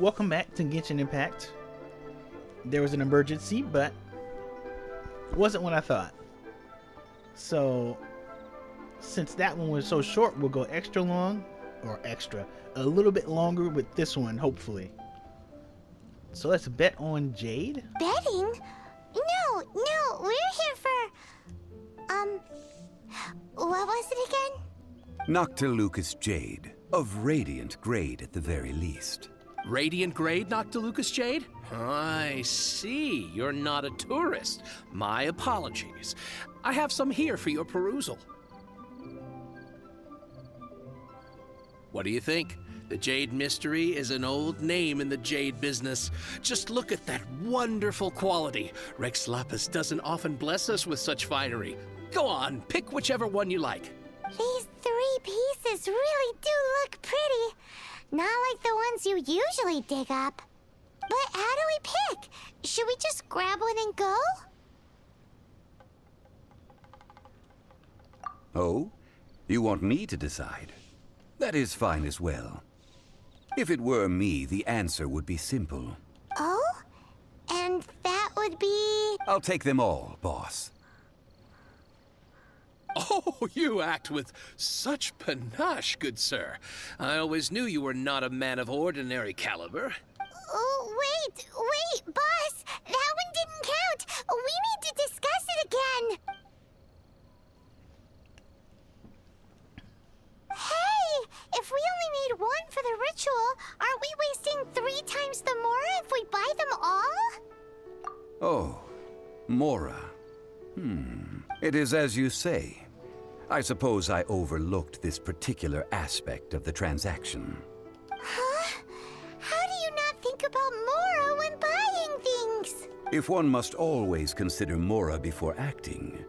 welcome back to Genshin Impact. There was an emergency, but it wasn't what I thought. So, since that one was so short, we'll go extra long, or extra, a little bit longer with this one, hopefully. So let's bet on Jade. Betting? No, we're here for... what was it again? Noctilucous Jade, of Radiant grade at the very least. Radiant grade, Noctilucous Jade? I see. You're not a tourist. My apologies. I have some here for your perusal. What do you think? The Jade Mystery is an old name in the Jade business. Just look at that wonderful quality. Rex Lapus doesn't often bless us with such finery. Go on, pick whichever one you like. These 3 pieces really do look pretty. Not like the ones you usually dig up. But how do we pick? Should we just grab one and go? Oh? You want me to decide? That is fine as well. If it were me, the answer would be simple. Oh? And that would be... I'll take them all, boss. Oh, you act with such panache, good sir. I always knew you were not a man of ordinary caliber. Oh, wait, boss! That one didn't count! We need to discuss it again! Hey! If we only need 1 for the ritual, aren't we wasting 3 times the Mora if we buy them all? Oh, Mora. It is as you say. I suppose I overlooked this particular aspect of the transaction. Huh? How do you not think about Mora when buying things? If one must always consider Mora before acting,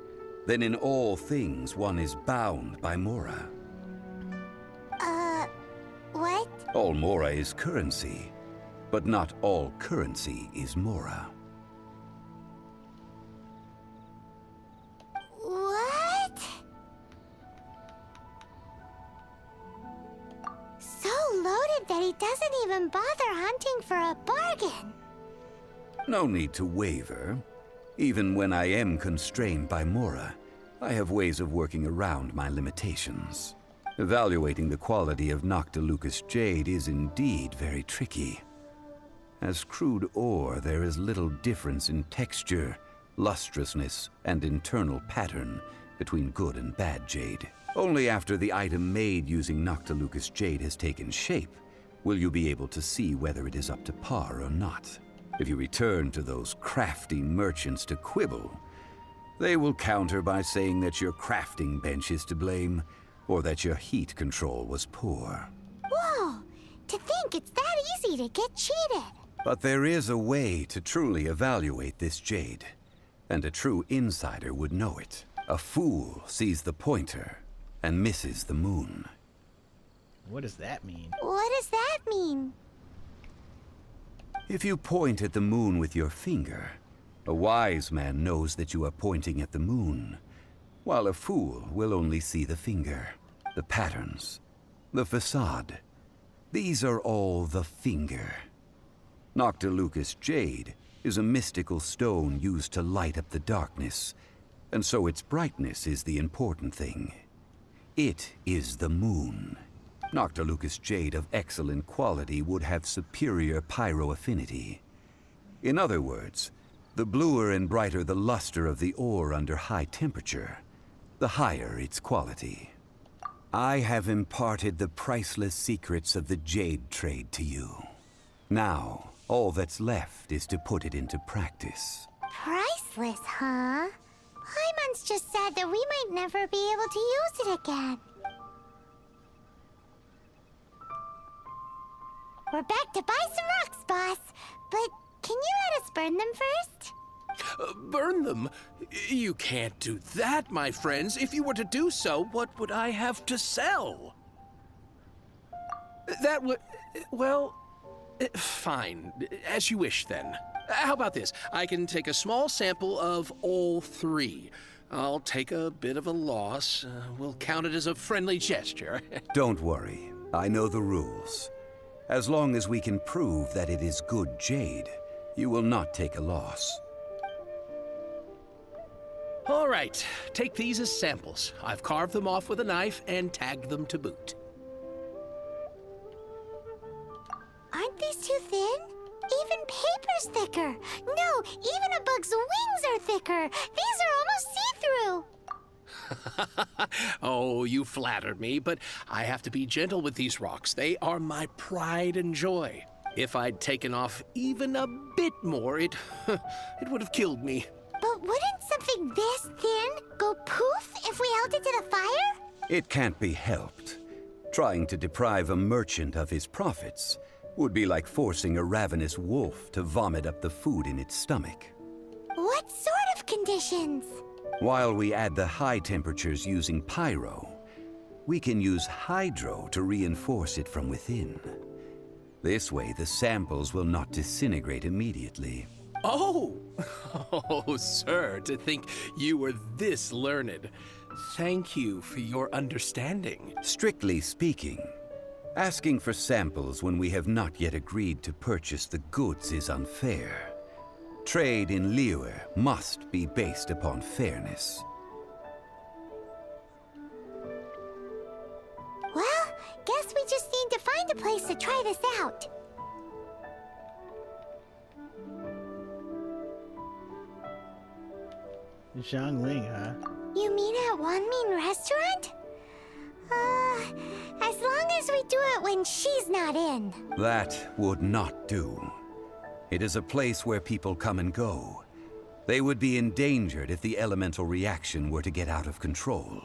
then in all things one is bound by Mora. What? All Mora is currency, but not all currency is Mora. What? So loaded that he doesn't even bother hunting for a bargain. No need to waver. Even when I am constrained by Mora, I have ways of working around my limitations. Evaluating the quality of Noctilucous Jade is indeed very tricky. As crude ore, there is little difference in texture, lustrousness, and internal pattern between good and bad jade. Only after the item made using Noctilucous Jade has taken shape will you be able to see whether it is up to par or not. If you return to those crafty merchants to quibble, they will counter by saying that your crafting bench is to blame, or that your heat control was poor. Whoa! To think it's that easy to get cheated. But there is a way to truly evaluate this jade, and a true insider would know it. A fool sees the pointer and misses the moon. What does that mean? What does that mean? If you point at the moon with your finger, a wise man knows that you are pointing at the moon, while a fool will only see the finger, the patterns, the facade. These are all the finger. Noctilucous Jade is a mystical stone used to light up the darkness, and so its brightness is the important thing. It is the moon. Noctilucous Jade of excellent quality would have superior pyroaffinity. In other words, the bluer and brighter the luster of the ore under high temperature, the higher its quality. I have imparted the priceless secrets of the jade trade to you. Now, all that's left is to put it into practice. Priceless, huh? Hyman's just said that we might never be able to use it again. We're back to buy some rocks, boss. But can you let us burn them first? Burn them? You can't do that, my friends. If you were to do so, what would I have to sell? That would... well... fine. As you wish, then. How about this? I can take a small sample of all 3. I'll take a bit of a loss. We'll count it as a friendly gesture. Don't worry. I know the rules. As long as we can prove that it is good jade, you will not take a loss. All right, take these as samples. I've carved them off with a knife and tagged them to boot. Aren't these too thin? Even paper's thicker. No, even a bug's wings are thicker. These are almost see-through. Oh, you flatter me, but I have to be gentle with these rocks. They are my pride and joy. If I'd taken off even a bit more, it would have killed me. But wouldn't something this thin go poof if we held it to the fire? It can't be helped. Trying to deprive a merchant of his profits would be like forcing a ravenous wolf to vomit up the food in its stomach. What sort of conditions? While we add the high temperatures using pyro, we can use hydro to reinforce it from within. This way, the samples will not disintegrate immediately. Oh! Oh, sir, to think you were this learned. Thank you for your understanding. Strictly speaking, asking for samples when we have not yet agreed to purchase the goods is unfair. Trade in Liyue must be based upon fairness. Well, guess we just need to find a place to try this out. Zhongli, huh? You mean at Wanmin Restaurant? As long as we do it when she's not in. That would not do. It is a place where people come and go. They would be endangered if the elemental reaction were to get out of control.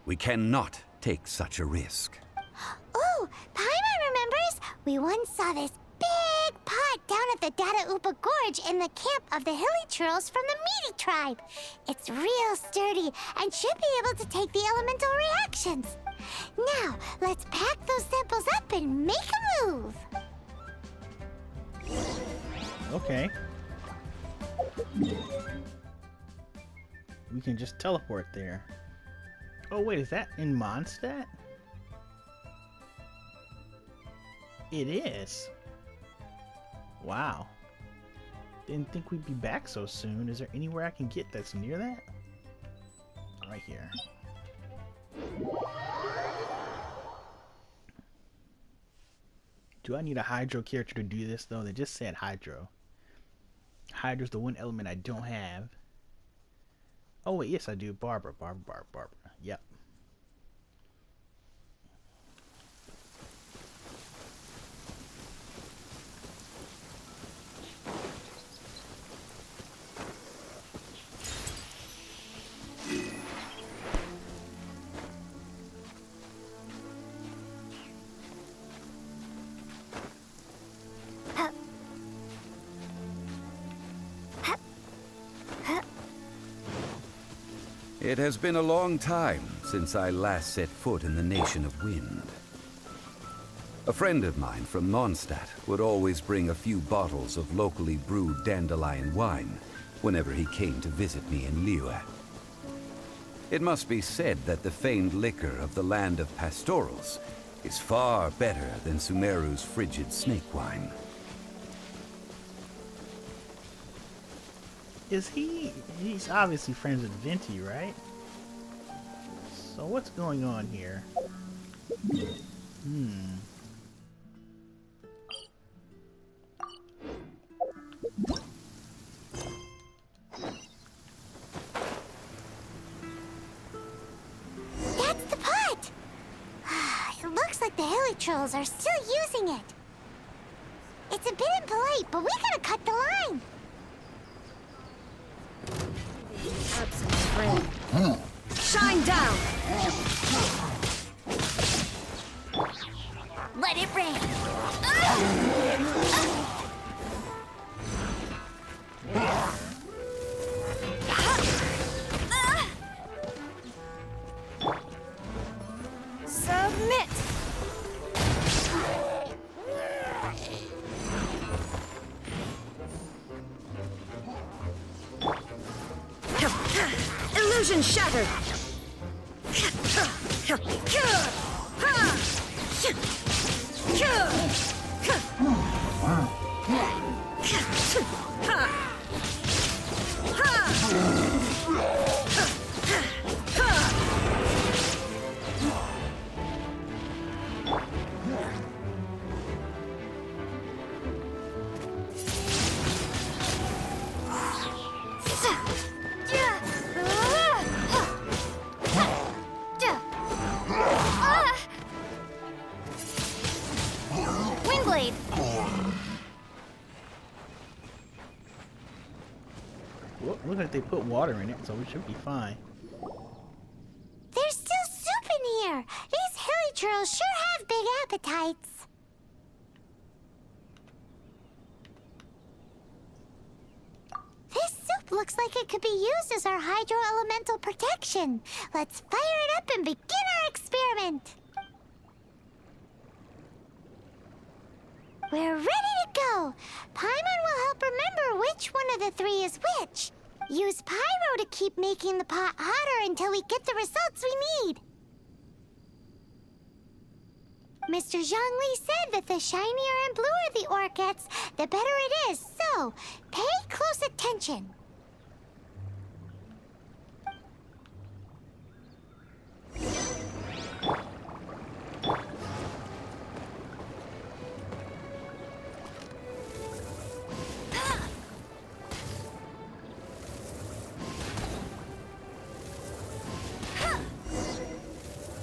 We cannot take such a risk. Oh, Paimon remembers! We once saw this big pot down at the Dada Upa Gorge in the camp of the hilly churls from the Meaty tribe. It's real sturdy and should be able to take the elemental reactions. Now, let's pack those samples up and make a move. Okay. We can just teleport there. Oh wait, is that in Mondstat? It is. Wow. Didn't think we'd be back so soon. Is there anywhere I can get that's near that? Right here. Do I need a Hydro character to do this though? They just said Hydro. Hydra's the one element I don't have. Oh wait, yes I do. Barbara. Yep. It has been a long time since I last set foot in the Nation of Wind. A friend of mine from Mondstat would always bring a few bottles of locally brewed dandelion wine whenever he came to visit me in Liyue. It must be said that the famed liquor of the land of pastorals is far better than Sumeru's frigid snake wine. He's obviously friends with Venti, right? So what's going on here? That's the pot! It looks like the hilly trolls are still using it. It's a bit impolite, but we gotta cut the line. Absence friend. Shine down! Let it rain. Submit! Illusion shattered! blade. Well, looks like they put water in it, so we should be fine. There's still soup in here. These hilly churls sure have big appetites. This soup looks like it could be used as our hydro-elemental protection. Let's fire it up and begin our experiment. We're ready to go. Paimon will help remember which one of the three is which. Use pyro to keep making the pot hotter until we get the results we need. Mr. Zhongli said that the shinier and bluer the ore gets, the better it is. So, pay close attention.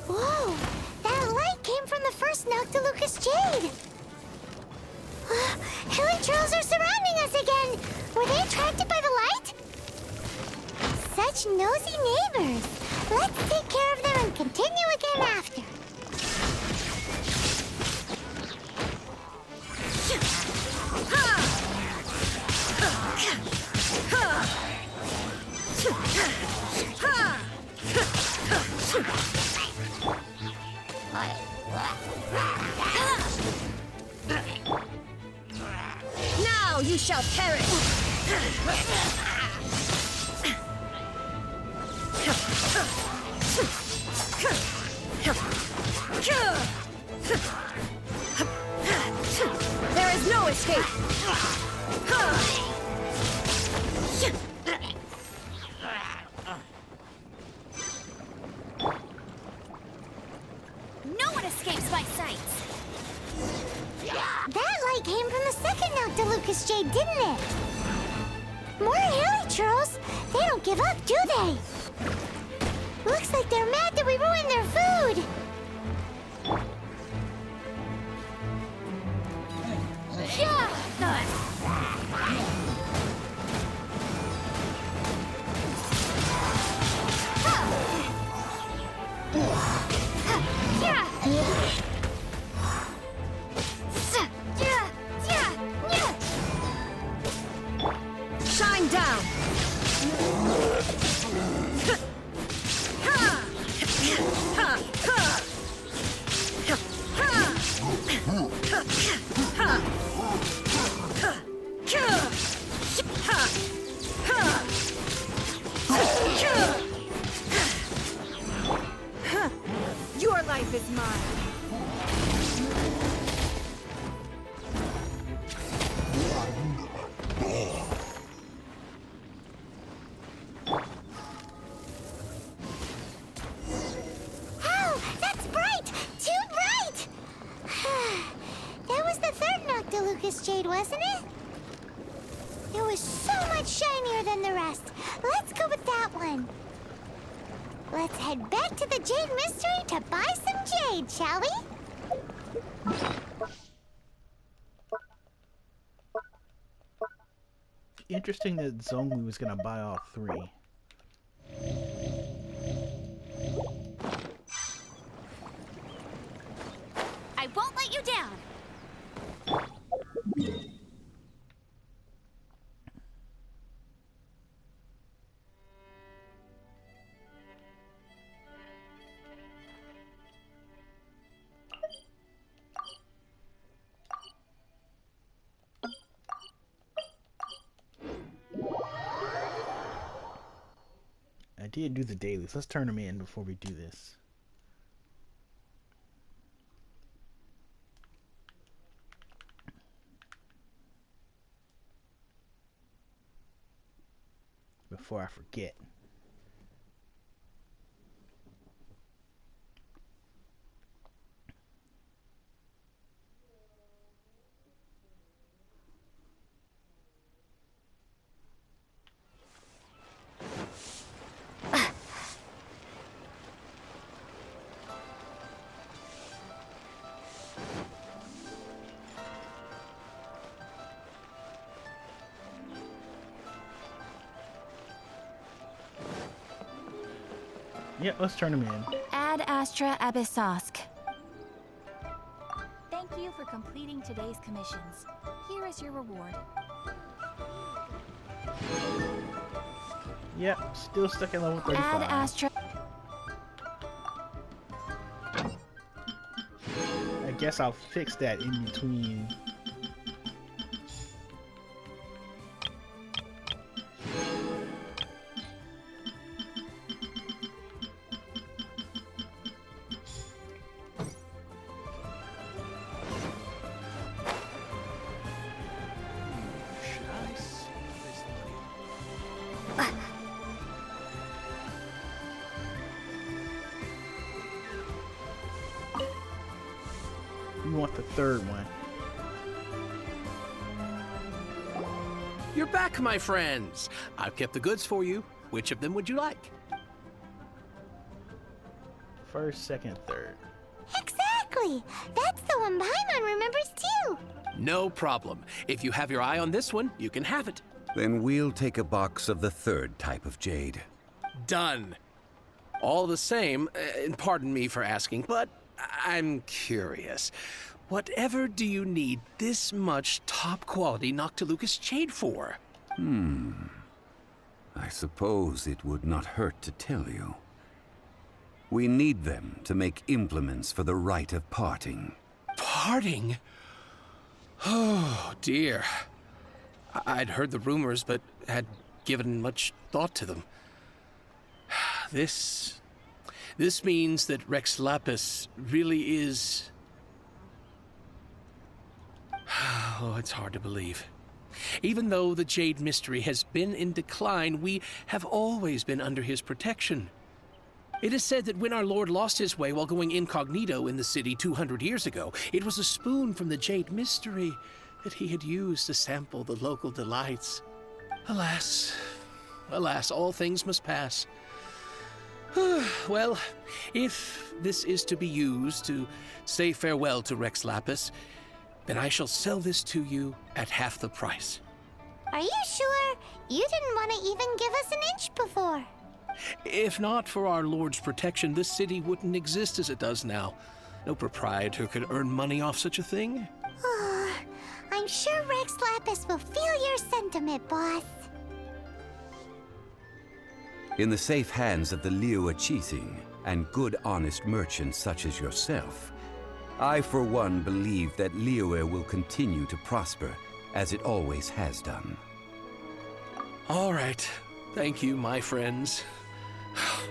Whoa! That light came from the first Noctilucous Jade! Hilly trolls are surrounding us again! Were they attracted by the light? Such nosy neighbors! Let's take care of them and continue again after. Now you shall perish! There is no escape! No one escapes my sight! That light came from the second Noctilucous Jade, didn't it? More hilly churls? They don't give up, do they? Looks like they're mad that we ruined their food! Shine down! Your life is mine. Oh, that's bright! Too bright! That was the third Noctilucous Jade, wasn't it? It was so much shinier than the rest. Let's go with that one. Let's head back to the Jade Mystery to buy some jade, shall we? Interesting that Zhongli was gonna buy all three. I won't let you down. I did do the dailies. Let's turn them in before we do this. Before I forget. Yep, let's turn them in. Ad Astra Abyssosk. Thank you for completing today's commissions. Here is your reward. Yep, still stuck at level 35. Ad Astra. I guess I'll fix that in between. You want the third one. You're back, my friends. I've kept the goods for you. Which of them would you like? First, second, third. Exactly! That's the one Paimon remembers too! No problem. If you have your eye on this one, you can have it. Then we'll take a box of the third type of jade. Done. All the same, and pardon me for asking, but I'm curious. Whatever do you need this much top-quality Noctilucous jade for? I suppose it would not hurt to tell you. We need them to make implements for the rite of parting. Parting? Oh, dear. I'd heard the rumors, but had given much thought to them. This means that Rex Lapus really is... Oh, it's hard to believe. Even though the Jade Mystery has been in decline, we have always been under his protection. It is said that when our Lord lost his way while going incognito in the city 200 years ago, it was a spoon from the Jade Mystery that he had used to sample the local delights. Alas, alas, all things must pass. Well, if this is to be used to say farewell to Rex Lapus, then I shall sell this to you at half the price. Are you sure? You didn't want to even give us an inch before. If not for our Lord's protection, this city wouldn't exist as it does now. No proprietor could earn money off such a thing. I'm sure Rex Lapus will feel your sentiment, boss. In the safe hands of the Liu Achising and good honest merchants such as yourself, I for one believe that Liyue will continue to prosper as it always has done. All right. Thank you, my friends.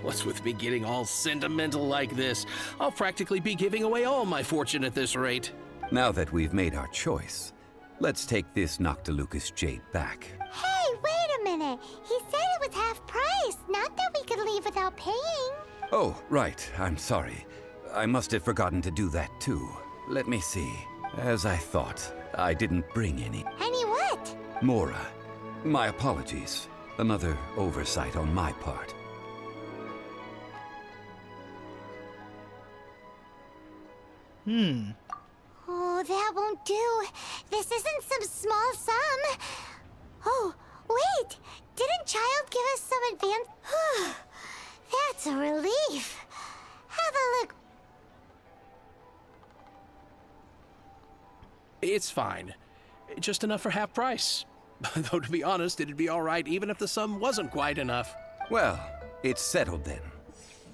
What's with me getting all sentimental like this? I'll practically be giving away all my fortune at this rate. Now that we've made our choice, let's take this Noctilucous jade back. Hey, wait a minute. He said it was half price, not that we could leave without paying. Oh, right. I'm sorry. I must have forgotten to do that too. Let me see. As I thought, I didn't bring any. Any what? Mora, my apologies. Another oversight on my part. Oh, that won't do. This isn't some small sum. Oh, wait. Didn't Child give us some advance? That's a relief. Have a look. It's fine. Just enough for half price. Though, to be honest, it'd be all right even if the sum wasn't quite enough. Well, it's settled then.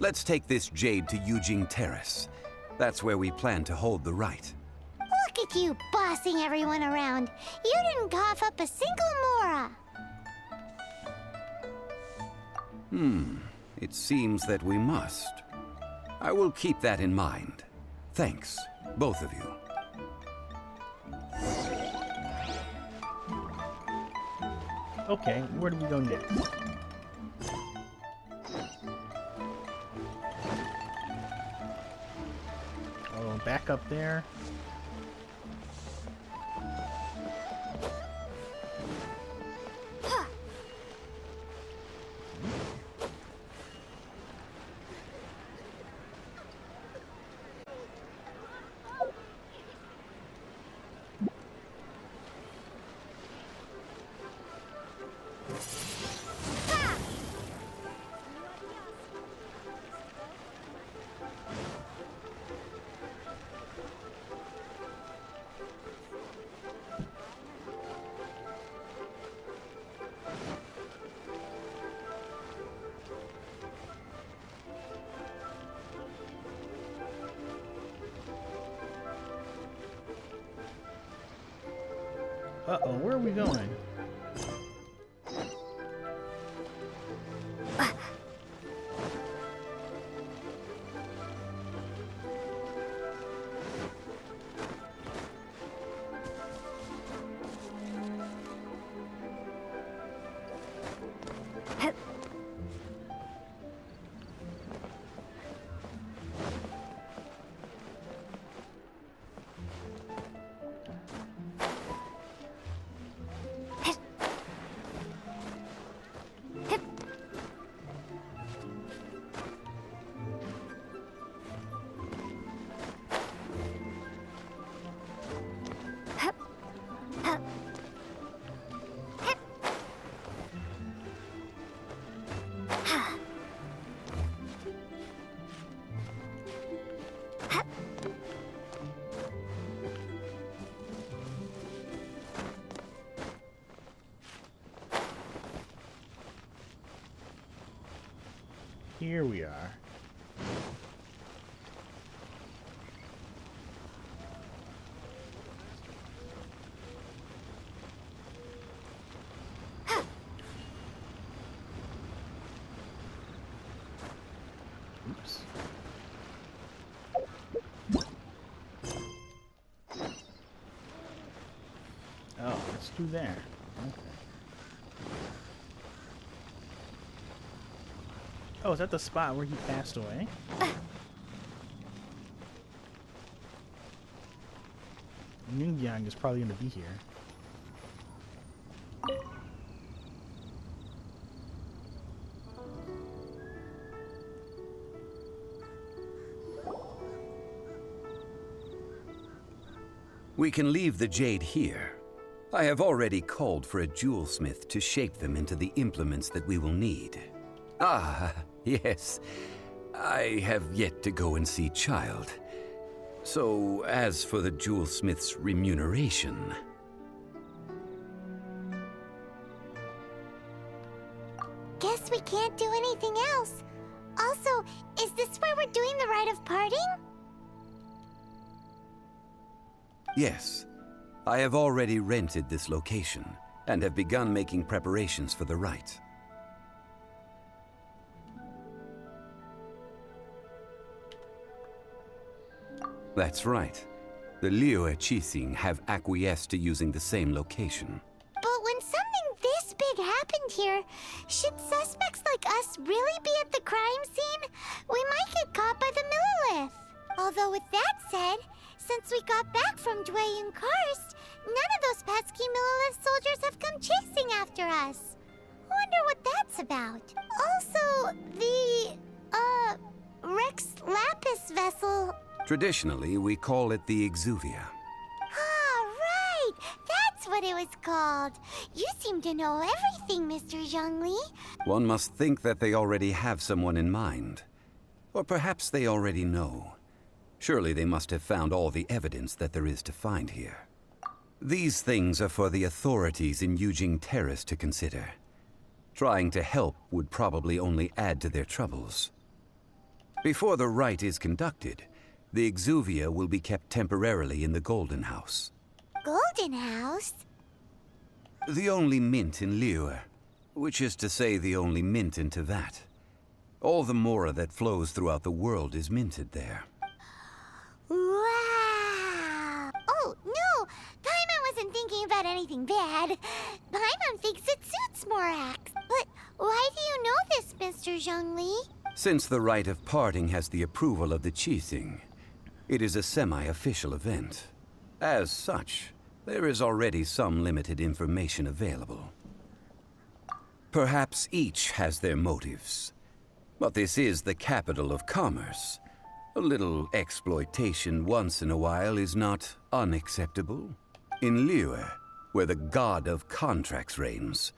Let's take this jade to Yujing Terrace. That's where we plan to hold the rite. Look at you bossing everyone around. You didn't cough up a single Mora. It seems that we must. I will keep that in mind. Thanks, both of you. Okay, where do we go next? Oh, back up there. Uh-oh, where are we going? Here we are. Oops. Oh, let's do there. Okay. Oh, is that the spot where he passed away? Ningyang is probably going to be here. We can leave the jade here. I have already called for a jewelsmith to shape them into the implements that we will need. Ah, yes. I have yet to go and see Child. So, as for the jewelsmith's remuneration... Guess we can't do anything else. Also, is this where we're doing the rite of parting? Yes. I have already rented this location, and have begun making preparations for the rite. That's right. The Liyue Qixing have acquiesced to using the same location. But when something this big happened here, should suspects like us really be at the crime scene? We might get caught by the Millilith. Although with that said, since we got back from Dway and Karst, none of those pesky Millilith soldiers have come chasing after us. Wonder what that's about. Also, the, Rex Lapus vessel... Traditionally, we call it the Exuvia. Ah, right! That's what it was called. You seem to know everything, Mr. Zhongli. One must think that they already have someone in mind. Or perhaps they already know. Surely they must have found all the evidence that there is to find here. These things are for the authorities in Yujing Terrace to consider. Trying to help would probably only add to their troubles. Before the rite is conducted, the Exuvia will be kept temporarily in the Golden House. Golden House? The only mint in Liyue, which is to say the only mint in Teyvat. All the mora that flows throughout the world is minted there. Wow! Oh, no! Paimon wasn't thinking about anything bad. Paimon thinks it suits Morax. But why do you know this, Mr. Zhongli? Since the rite of parting has the approval of the Qixing, it is a semi-official event. As such, there is already some limited information available. Perhaps each has their motives. But this is the capital of commerce. A little exploitation once in a while is not unacceptable. In Liyue, where the god of contracts reigns,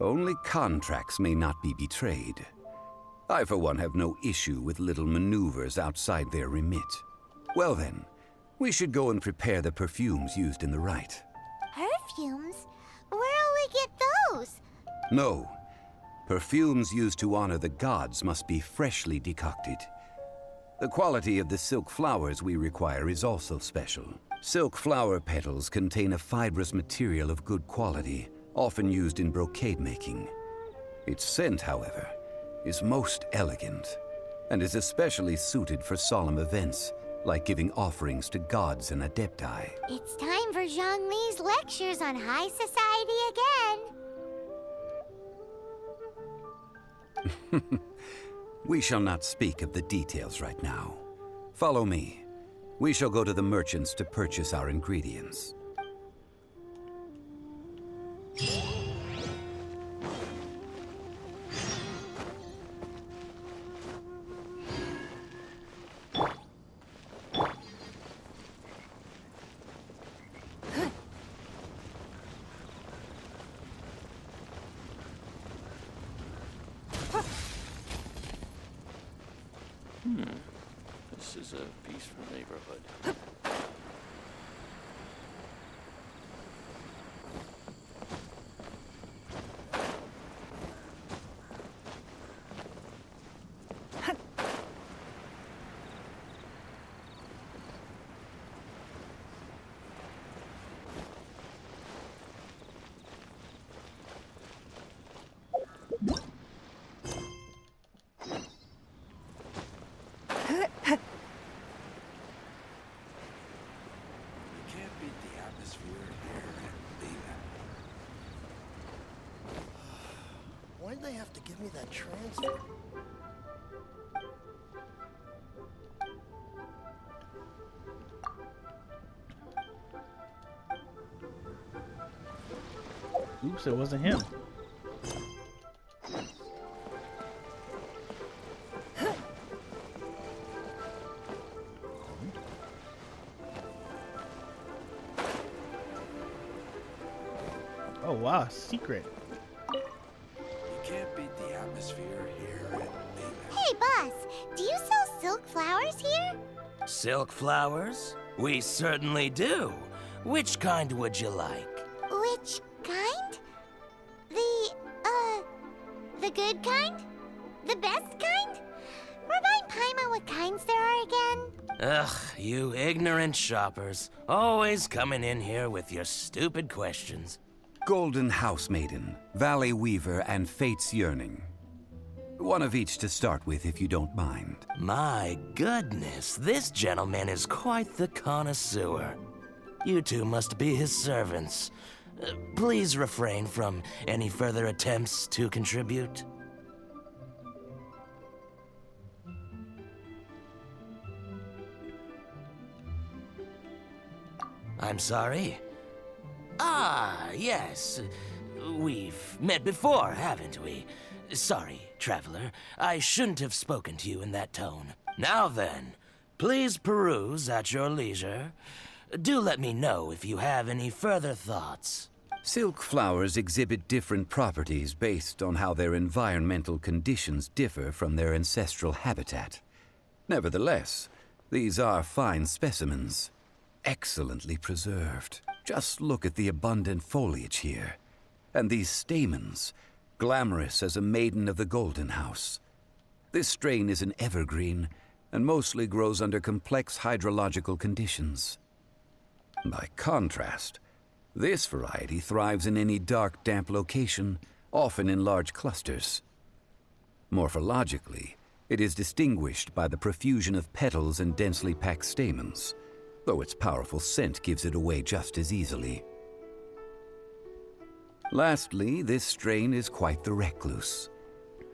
only contracts may not be betrayed. I, for one, have no issue with little maneuvers outside their remit. Well then, we should go and prepare the perfumes used in the rite. Perfumes? Where'll we get those? No. Perfumes used to honor the gods must be freshly decocted. The quality of the silk flowers we require is also special. Silk flower petals contain a fibrous material of good quality, often used in brocade making. Its scent, however, is most elegant, and is especially suited for solemn events, like giving offerings to gods and adepti. It's time for Zhongli's lectures on high society again. We shall not speak of the details right now. Follow me. We shall go to the merchants to purchase our ingredients. This is a peaceful neighborhood. Why'd they have to give me that transfer? Oops, it wasn't him. Oh wow, secret. You can't beat the atmosphere here at Bayland. Hey, boss, do you sell silk flowers here? Silk flowers? We certainly do. Which kind would you like? Which kind? The good kind? The best kind? Remind Paimon what kinds there are again. Ugh, you ignorant shoppers. Always coming in here with your stupid questions. Golden Housemaiden, Valley Weaver, and Fate's Yearning. One of each to start with, if you don't mind. My goodness, this gentleman is quite the connoisseur. You two must be his servants. Please refrain from any further attempts to contribute. I'm sorry? Ah, yes. We've met before, haven't we? Sorry, traveler. I shouldn't have spoken to you in that tone. Now then, please peruse at your leisure. Do let me know if you have any further thoughts. Silk flowers exhibit different properties based on how their environmental conditions differ from their ancestral habitat. Nevertheless, these are fine specimens, excellently preserved. Just look at the abundant foliage here, and these stamens, glamorous as a maiden of the Golden House. This strain is an evergreen, and mostly grows under complex hydrological conditions. By contrast, this variety thrives in any dark, damp location, often in large clusters. Morphologically, it is distinguished by the profusion of petals and densely packed stamens, though its powerful scent gives it away just as easily. Lastly, this strain is quite the recluse.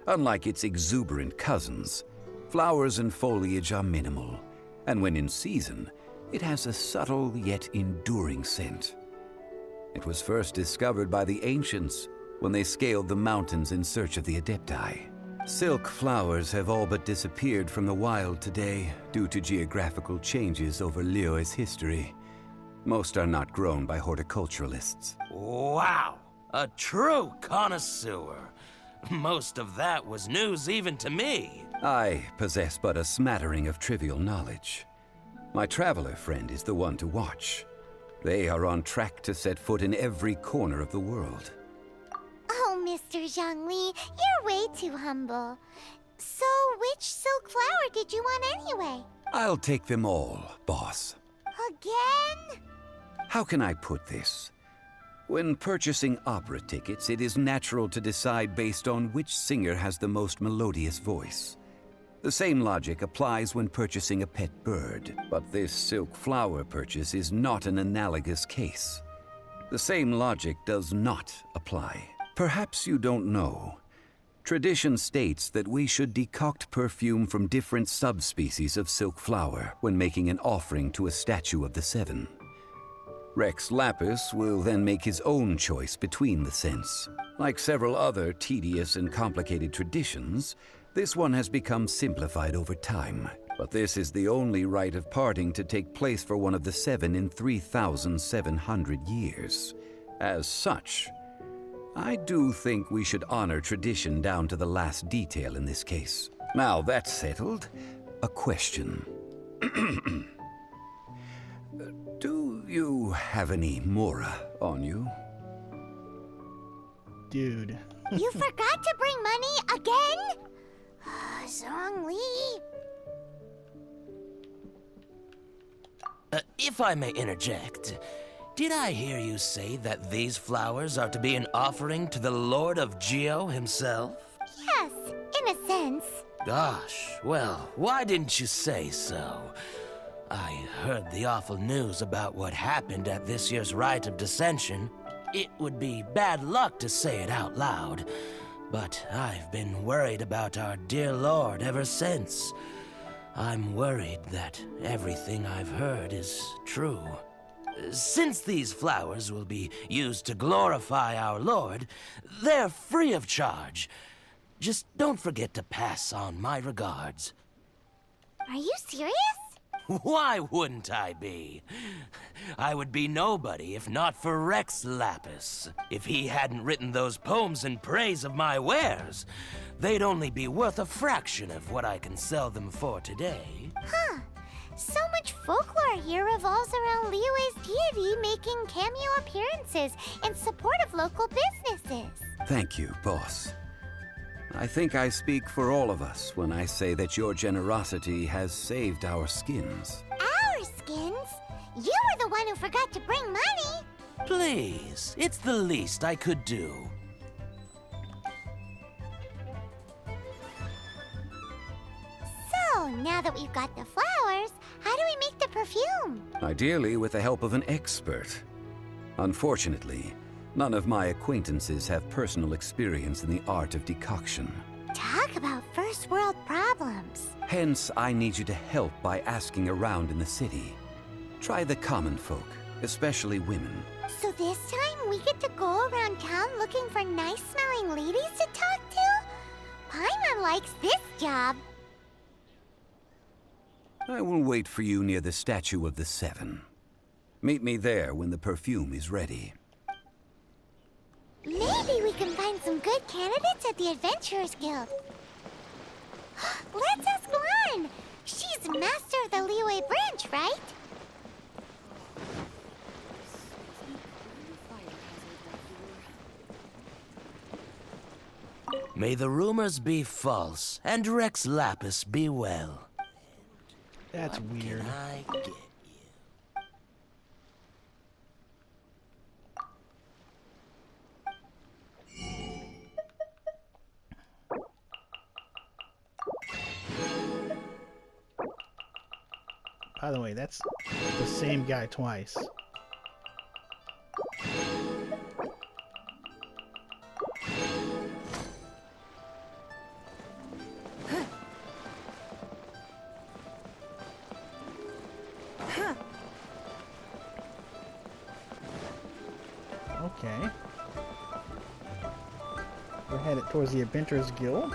Unlike its exuberant cousins, flowers and foliage are minimal, and when in season, it has a subtle yet enduring scent. It was first discovered by the ancients when they scaled the mountains in search of the Adepti. Silk flowers have all but disappeared from the wild today due to geographical changes over Liyue's history. Most are not grown by horticulturalists. Wow! A true connoisseur. Most of that was news even to me. I possess but a smattering of trivial knowledge. My traveler friend is the one to watch. They are on track to set foot in every corner of the world. Oh, Mr. Zhongli, you're way too humble. So, which silk flower did you want anyway? I'll take them all, boss. Again? How can I put this? When purchasing opera tickets, it is natural to decide based on which singer has the most melodious voice. The same logic applies when purchasing a pet bird, but this silk flower purchase is not an analogous case. The same logic does not apply. Perhaps you don't know. Tradition states that we should decoct perfume from different subspecies of silk flower when making an offering to a statue of the seven. Rex Lapus will then make his own choice between the scents. Like several other tedious and complicated traditions, this one has become simplified over time. But this is the only rite of parting to take place for one of the seven in 3,700 years. As such, I do think we should honor tradition down to the last detail in this case. Now that's settled, a question. Do you have any Mora on you? Dude. You forgot to bring money again? Zhongli. If I may interject, did I hear you say that these flowers are to be an offering to the Lord of Geo himself? Yes, in a sense. Gosh, well, why didn't you say so? I heard the awful news about what happened at this year's Rite of Dissension. It would be bad luck to say it out loud, but I've been worried about our dear Lord ever since. I'm worried that everything I've heard is true. Since these flowers will be used to glorify our Lord, they're free of charge. Just don't forget to pass on my regards. Are you serious? Why wouldn't I be? I would be nobody if not for Rex Lapus. If he hadn't written those poems in praise of my wares, they'd only be worth a fraction of what I can sell them for today. Huh. So much folklore here revolves around Liyue's deity making cameo appearances in support of local businesses. Thank you, boss. I think I speak for all of us when I say that your generosity has saved our skins. Our skins? You were the one who forgot to bring money. Please, it's the least I could do. So, now that we've got the flowers, how do we make the perfume? Ideally with the help of an expert. Unfortunately, none of my acquaintances have personal experience in the art of decoction. Talk about first world problems. Hence, I need you to help by asking around in the city. Try the common folk, especially women. So this time we get to go around town looking for nice-smelling ladies to talk to? Paimon likes this job. I will wait for you near the statue of the seven. Meet me there when the perfume is ready. Maybe we can find some good candidates at the Adventurers Guild. Let's ask Lan. She's master of the Liyue branch, right? May the rumors be false, and Rex Lapus be well. That's weird. Can I get you? By the way, that's the same guy twice. Okay. We're headed towards the Adventurers Guild.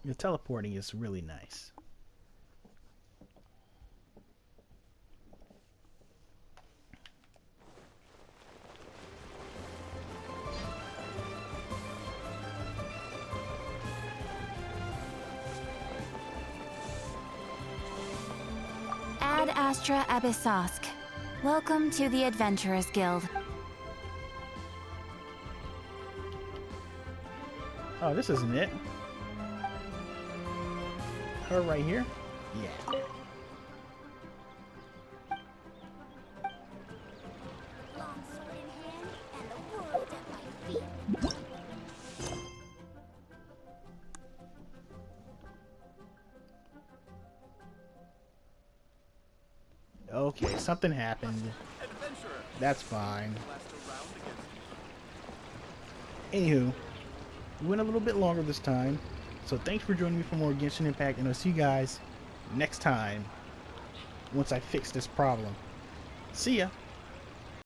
The teleporting is really nice. Astra Abyssosk. Welcome to the Adventurers Guild. Oh, this isn't it. Her right here? Yeah. Long sword in hand and the world at my feet. Okay, something happened. That's fine. Anywho, we went a little bit longer this time. So thanks for joining me for more Genshin Impact, and I'll see you guys next time once I fix this problem. See ya!